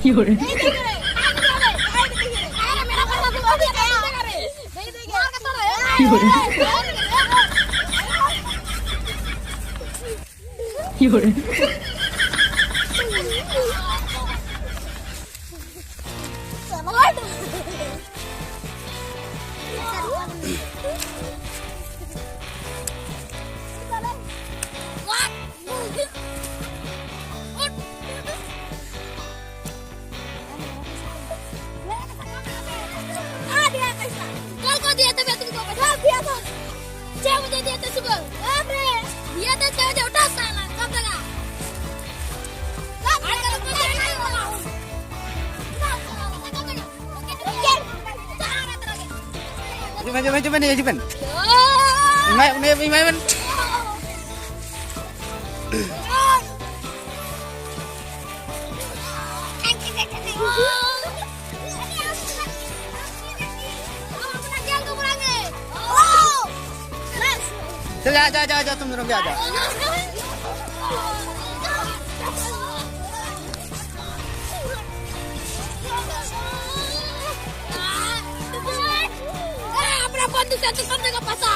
有人，有人，有人。Cuman. Main. जा तुम दोनों भी आ जाओ। Berapa tuh satu kan dengan pasar?